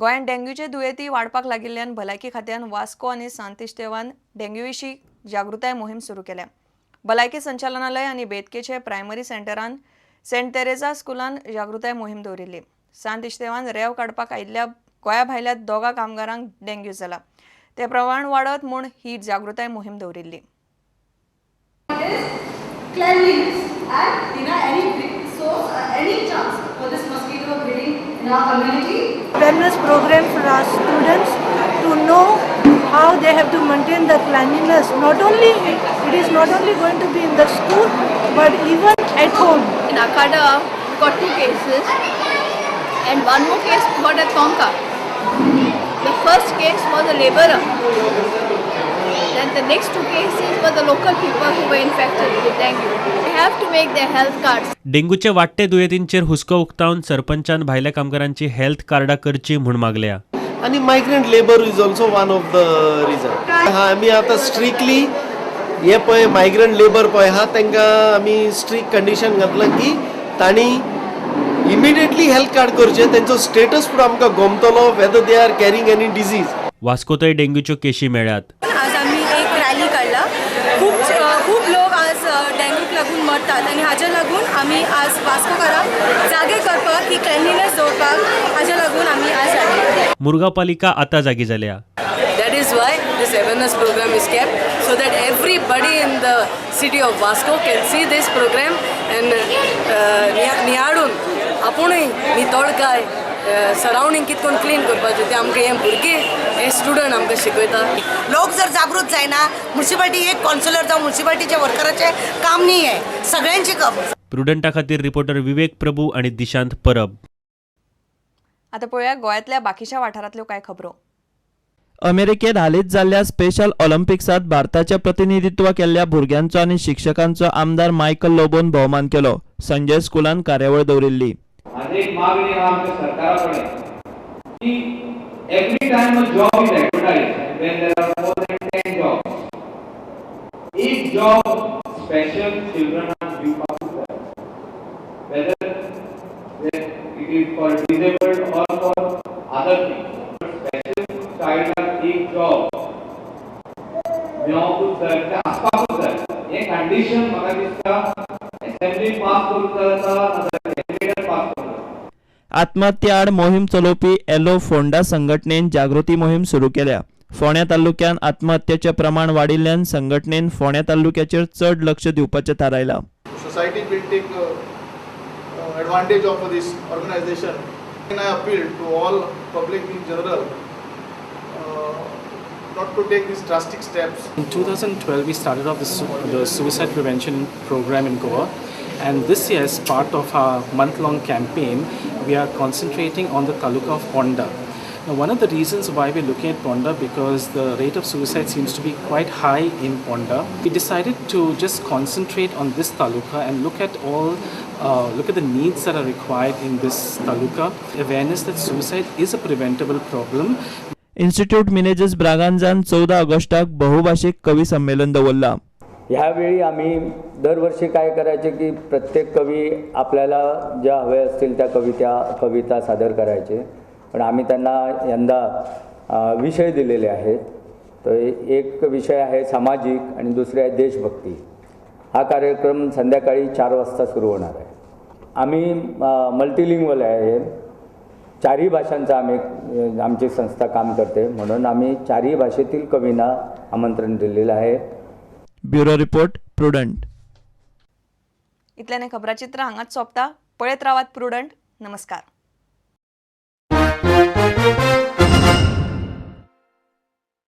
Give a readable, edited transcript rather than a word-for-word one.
गोंयांत डेंग्यूचे दुयेंती वाडपाक लागिल्ल्यान भलायकी खात्यान वास्को आनी सांत इस्तेवान डेंग्यू विशीं जागृताय मोहीम सुरू केल्या। भलायकी संचालनालय आनी बेतकेचे प्रायमरी सेंटरान सेंट तेरेजा स्कुलान जागृताय मोहीम दवरिल्ली। सांत इस्तेवान रेंव काडपाक आयिल्ल्या गोंया भायल्या दोगा कामगारांक डेंग्यू जाला, ते प्रमाण वाडत म्हूण ही जागृताय मोहीम दवरिल्ली। Awareness program for our students to know how they have to maintain the cleanliness. It is not only going to be in the school, but even at home. In Akada, we got 2 cases, and one more case we got at Tonka. The first case was a laborer. Then the next 2 cases were the local people who were infected with dengue. They have to make their health cards. डेंग्यूचे वाडटे दुयेंतींचेर हुस्को उक्तावन सरपंचान भायल्या कामगारांची health कार्डा करची म्हूण मागल्या। आणि migrant labour is also one of the region. आमी आतां स्ट्रिक्टली हे पळय मायग्रंट लेबर पळय आहा तांकां आमी स्ट्रिक्ट कंडिशन घातलां की तांणी इमिडिएटली हेल्थ कार्ड करचें, तांचो स्टेटस पूण आमकां गोमतलो whether they are carrying any disease. वास्कोतय डेंग्यूच्यो केशी मेळ्ळ्यात। आज आमी एक रॅली काडला। खूप लोक आज डेंग्यूक लागून मरतात आनी हाजे लागून आमी आज वास्कोकारांक जागे करपाक की क्लिनलीनेस दवरपाक हाजे लागून आमी आज हाडले। मुरगांव पालिका आतां जागी जाल्या। That is why this awareness program is kept, so that everybody in the city of Vasco can see this program and निहाळून आपुणूय नितळकाय सराउंडिंग कितकोन क्लीन करपाचें तें आमकां हे भुरगे हे स्टुडंट आमकां शिकयता। लोक जर जागृत जायना, म्युनिसिपालिटी एक काउन्सिलर जावं म्युनिसिपालिटीच्या वर्कराचें काम न्ही हें, सगळ्यांची काम। प्रुडंटा खातीर रिपोर्टर विवेक प्रभू आणि दिशांत परब। आता पळोवया गोंयांतल्या बाकीच्या वाठारांतल्यो कांय खबरो। अमेरिकेत हालींच जाल्ल्या स्पेशल ऑलिंपिक्सात भारताचे प्रतिनिधित्व केल्ल्या भुरग्यांचो आनी शिक्षकांचो आमदार मायकल लोबोन भोवमान केलो। संजय स्कुलान कार्यावळ दवरिल्ली। एक मागणी आमच्या सरकाराकडे की every time a job is advertised when there are more than 10 jobs, एक जॉब स्पेशल चिल्ड्रनाक दिवपाक जाय, whether it is for disabled or for other things. Special चाइल्डाक एक जॉब मेळोंकूच जाय, ते आसपाकूच जाय। हे कंडिशन म्हाका दिसता असेंब्ली पास करूंक जाता, आत्महत्या आड मोहीम चलोवपी एलो फोंडा संघटनेन जागृती मोहीम सुरू केल्या। फोंड्या तालुक्यात आत्महत्येचे प्रमाण वाडिल्ल्यान संघटनेन फोंड्या तालुक्याचेर चड लक्ष दिवपाचें थारायलां। Society will take advantage of this organization, and I appeal to all public in general not to take these drastic steps. In 2012, we started off the suicide prevention program in Goa, and this year, as part of our month-long campaign, we are concentrating on the taluka of Ponda. Now, one of the reasons why we're looking at Ponda, because the rate of suicide seems to be quite high in Ponda, we decided to just concentrate on this taluka and look at the needs that are required in this taluka. Awareness that suicide is a preventable problem. Institute managers ब्रागांजान 14 ऑगस्टाक बहुभाषिक कवी संमेलन दवरला। ह्यावेळी आम्ही दरवर्षी काय करायचे की प्रत्येक कवी आपल्याला ज्या हवे असतील त्या कविता सादर करायचे, पण आम्ही त्यांना यंदा विषय दिलेले आहेत। तर एक विषय आहे सामाजिक आणि दुसरे आहे देशभक्ती। हा कार्यक्रम संध्याकाळी 4 वाजता सुरू होणार आहे। आम्ही मल्टीलिंग्वल आहे, 4ही भाषांचा आमची संस्था काम करते, म्हणून आम्ही 4ही भाषेतील कवींना आमंत्रण दिलेलं आहे। Bureau report Prudent. इतल्याने खबराचित्र हांगाच सोंपता। पळयत रावात प्रुडंट। नमस्कार।